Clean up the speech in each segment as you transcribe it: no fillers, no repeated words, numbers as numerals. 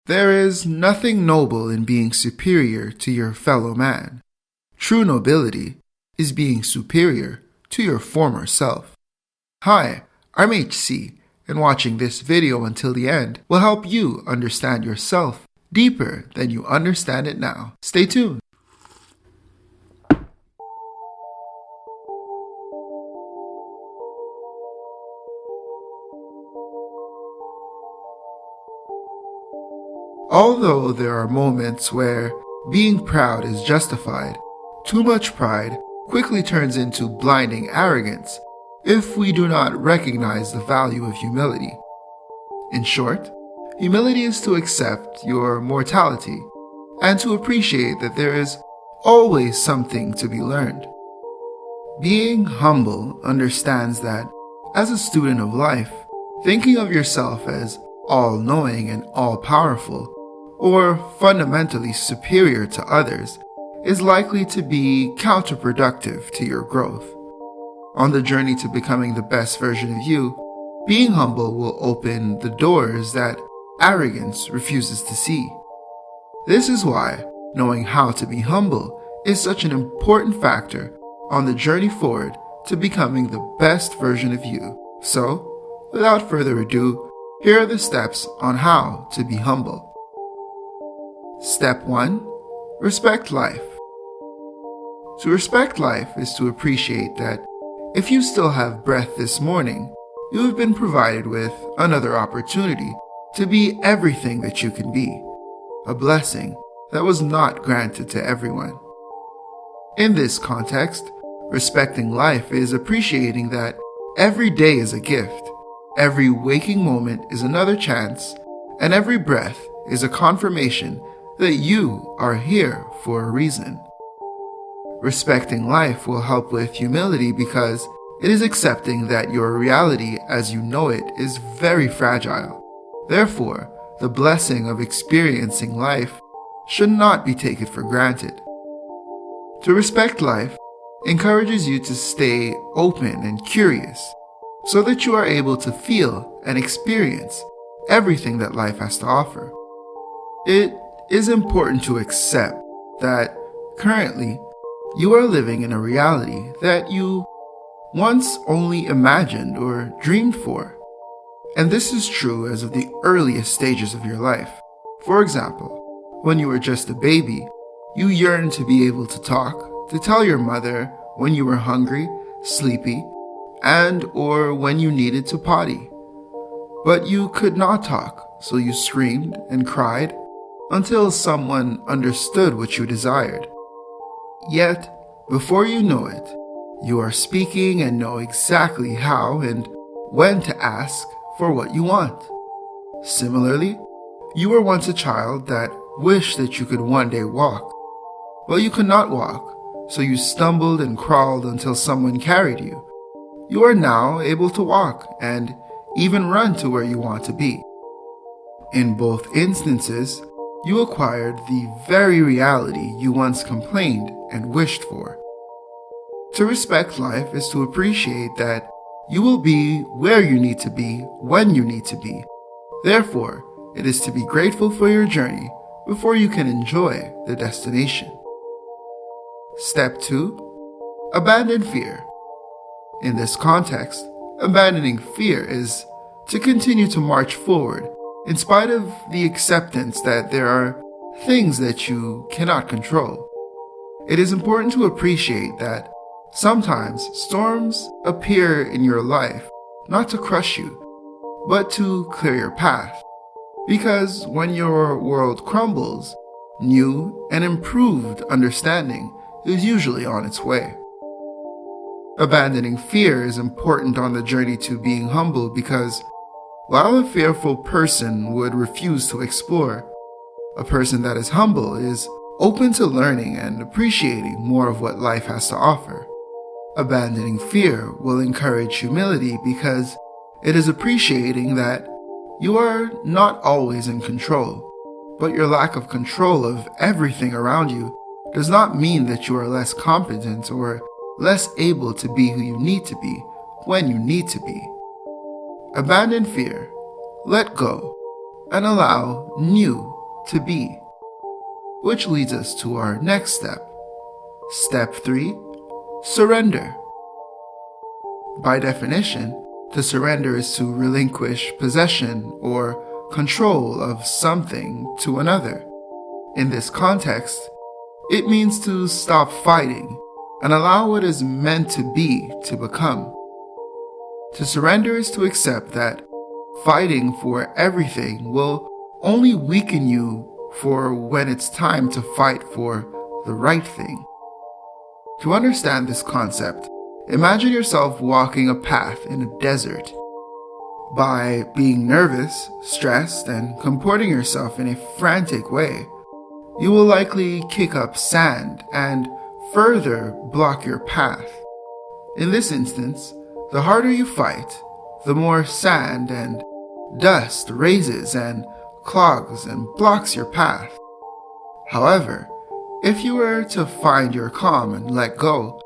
There is nothing noble in being superior to your fellow man. True nobility is being superior to your former self. Hi, I'm HC, and watching this video until the end will help you understand yourself deeper than you understand it now. Stay tuned. Although there are moments where being proud is justified, too much pride quickly turns into blinding arrogance if we do not recognize the value of humility. In short, humility is to accept your mortality and to appreciate that there is always something to be learned. Being humble understands that, as a student of life, thinking of yourself as all-knowing and all-powerful, or fundamentally superior to others, is likely to be counterproductive to your growth. On the journey to becoming the best version of you, being humble will open the doors that arrogance refuses to see. This is why knowing how to be humble is such an important factor on the journey forward to becoming the best version of you. So, without further ado, here are the steps on how to be humble. Step 1. Respect life. To respect life is to appreciate that if you still have breath this morning, you have been provided with another opportunity to be everything that you can be, a blessing that was not granted to everyone. In this context, respecting life is appreciating that every day is a gift, every waking moment is another chance, and every breath is a confirmation that you are here for a reason. Respecting life will help with humility because it is accepting that your reality as you know it is very fragile. Therefore, the blessing of experiencing life should not be taken for granted. To respect life encourages you to stay open and curious so that you are able to feel and experience everything that life has to offer. It is important to accept that currently you are living in a reality that you once only imagined or dreamed for. And this is true as of the earliest stages of your life. For example, when you were just a baby, you yearned to be able to talk, to tell your mother when you were hungry, sleepy, and or when you needed to potty. But you could not talk, so you screamed and cried until someone understood what you desired. Yet, before you know it, you are speaking and know exactly how and when to ask for what you want. Similarly, you were once a child that wished that you could one day walk. Well, you could not walk, so you stumbled and crawled until someone carried you. You are now able to walk and even run to where you want to be. In both instances, you acquired the very reality you once complained and wished for. To respect life is to appreciate that you will be where you need to be when you need to be. Therefore, it is to be grateful for your journey before you can enjoy the destination. Step 2. Abandon fear. In this context, abandoning fear is to continue to march forward in spite of the acceptance that there are things that you cannot control. It is important to appreciate that sometimes storms appear in your life not to crush you, but to clear your path. Because when your world crumbles, new and improved understanding is usually on its way. Abandoning fear is important on the journey to being humble because while a fearful person would refuse to explore, a person that is humble is open to learning and appreciating more of what life has to offer. Abandoning fear will encourage humility because it is appreciating that you are not always in control, but your lack of control of everything around you does not mean that you are less competent or less able to be who you need to be when you need to be. Abandon fear, let go, and allow new to be. Which leads us to our next step. Step 3. Surrender. By definition, to surrender is to relinquish possession or control of something to another. In this context, it means to stop fighting and allow what is meant to be to become. To surrender is to accept that fighting for everything will only weaken you for when it's time to fight for the right thing. To understand this concept, imagine yourself walking a path in a desert. By being nervous, stressed, and comporting yourself in a frantic way, you will likely kick up sand and further block your path. In this instance, the harder you fight, the more sand and dust raises and clogs and blocks your path. However, if you were to find your calm and let go,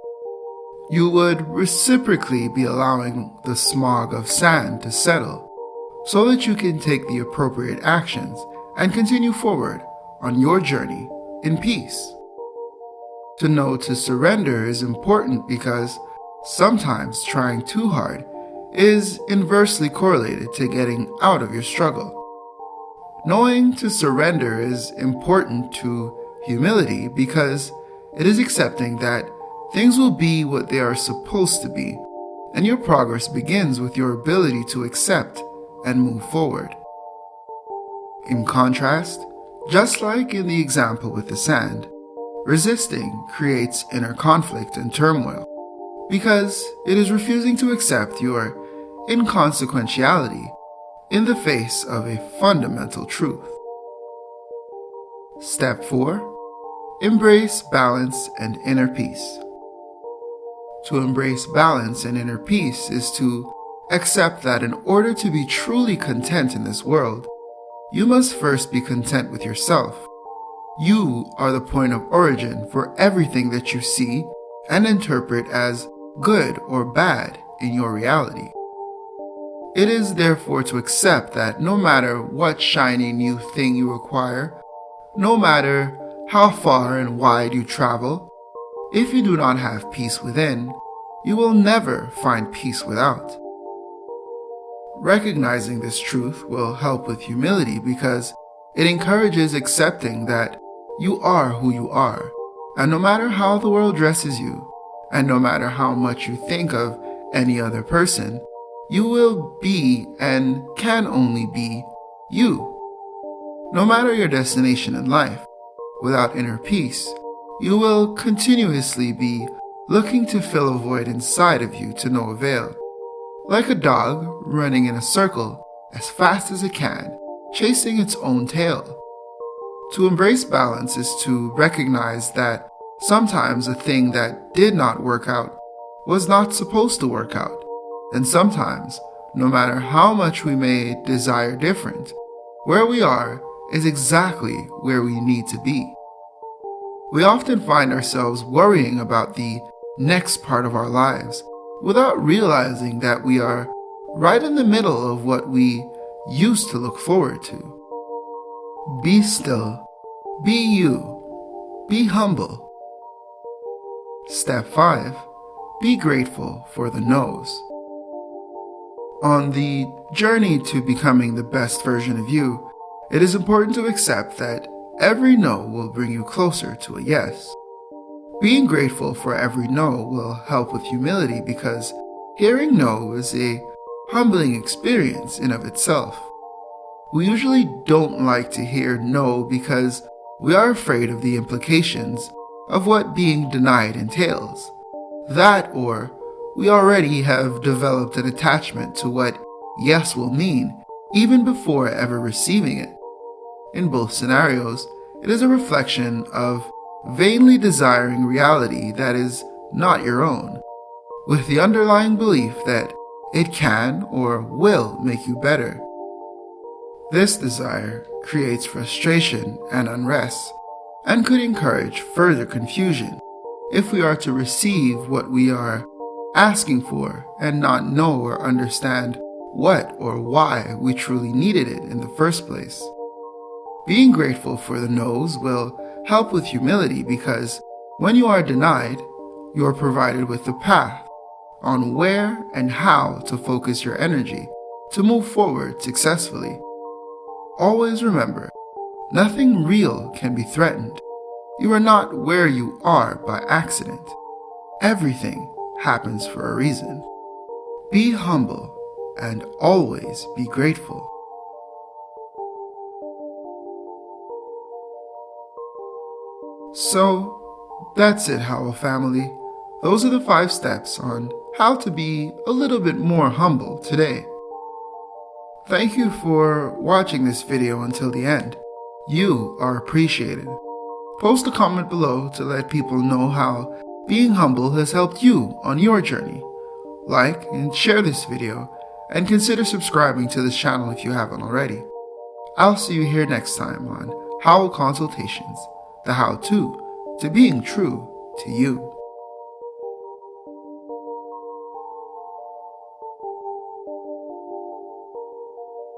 you would reciprocally be allowing the smog of sand to settle so that you can take the appropriate actions and continue forward on your journey in peace. To know to surrender is important because sometimes trying too hard is inversely correlated to getting out of your struggle. Knowing to surrender is important to humility because it is accepting that things will be what they are supposed to be, and your progress begins with your ability to accept and move forward. In contrast, just like in the example with the sand, resisting creates inner conflict and turmoil because it is refusing to accept your inconsequentiality in the face of a fundamental truth. Step 4. Embrace balance and inner peace. To embrace balance and inner peace is to accept that in order to be truly content in this world, you must first be content with yourself. You are the point of origin for everything that you see and interpret as good or bad in your reality. It is therefore to accept that no matter what shiny new thing you acquire, no matter how far and wide you travel, if you do not have peace within, you will never find peace without. Recognizing this truth will help with humility because it encourages accepting that you are who you are, and no matter how the world dresses you, and no matter how much you think of any other person, you will be and can only be you. No matter your destination in life, without inner peace, you will continuously be looking to fill a void inside of you to no avail. Like a dog running in a circle as fast as it can, chasing its own tail. To embrace balance is to recognize that sometimes a thing that did not work out was not supposed to work out. And sometimes, no matter how much we may desire different, where we are is exactly where we need to be. We often find ourselves worrying about the next part of our lives without realizing that we are right in the middle of what we used to look forward to. Be still, be you, be humble. Step 5. Be grateful for the no's. On the journey to becoming the best version of you, it is important to accept that every no will bring you closer to a yes. Being grateful for every no will help with humility because hearing no is a humbling experience in of itself. We usually don't like to hear no because we are afraid of the implications of what being denied entails. That or we already have developed an attachment to what yes will mean even before ever receiving it. In both scenarios, it is a reflection of vainly desiring reality that is not your own, with the underlying belief that it can or will make you better. This desire creates frustration and unrest, and could encourage further confusion if we are to receive what we are asking for and not know or understand what or why we truly needed it in the first place. Being grateful for the no's will help with humility because when you are denied, you are provided with the path on where and how to focus your energy to move forward successfully. Always remember, nothing real can be threatened. You are not where you are by accident. Everything happens for a reason. Be humble and always be grateful. So, that's it, Howell family. Those are the 5 steps on how to be a little bit more humble today. Thank you for watching this video until the end. You are appreciated. Post a comment below to let people know how being humble has helped you on your journey. Like and share this video, and consider subscribing to this channel if you haven't already. I'll see you here next time on Howell Consultations, the how-to being true to you.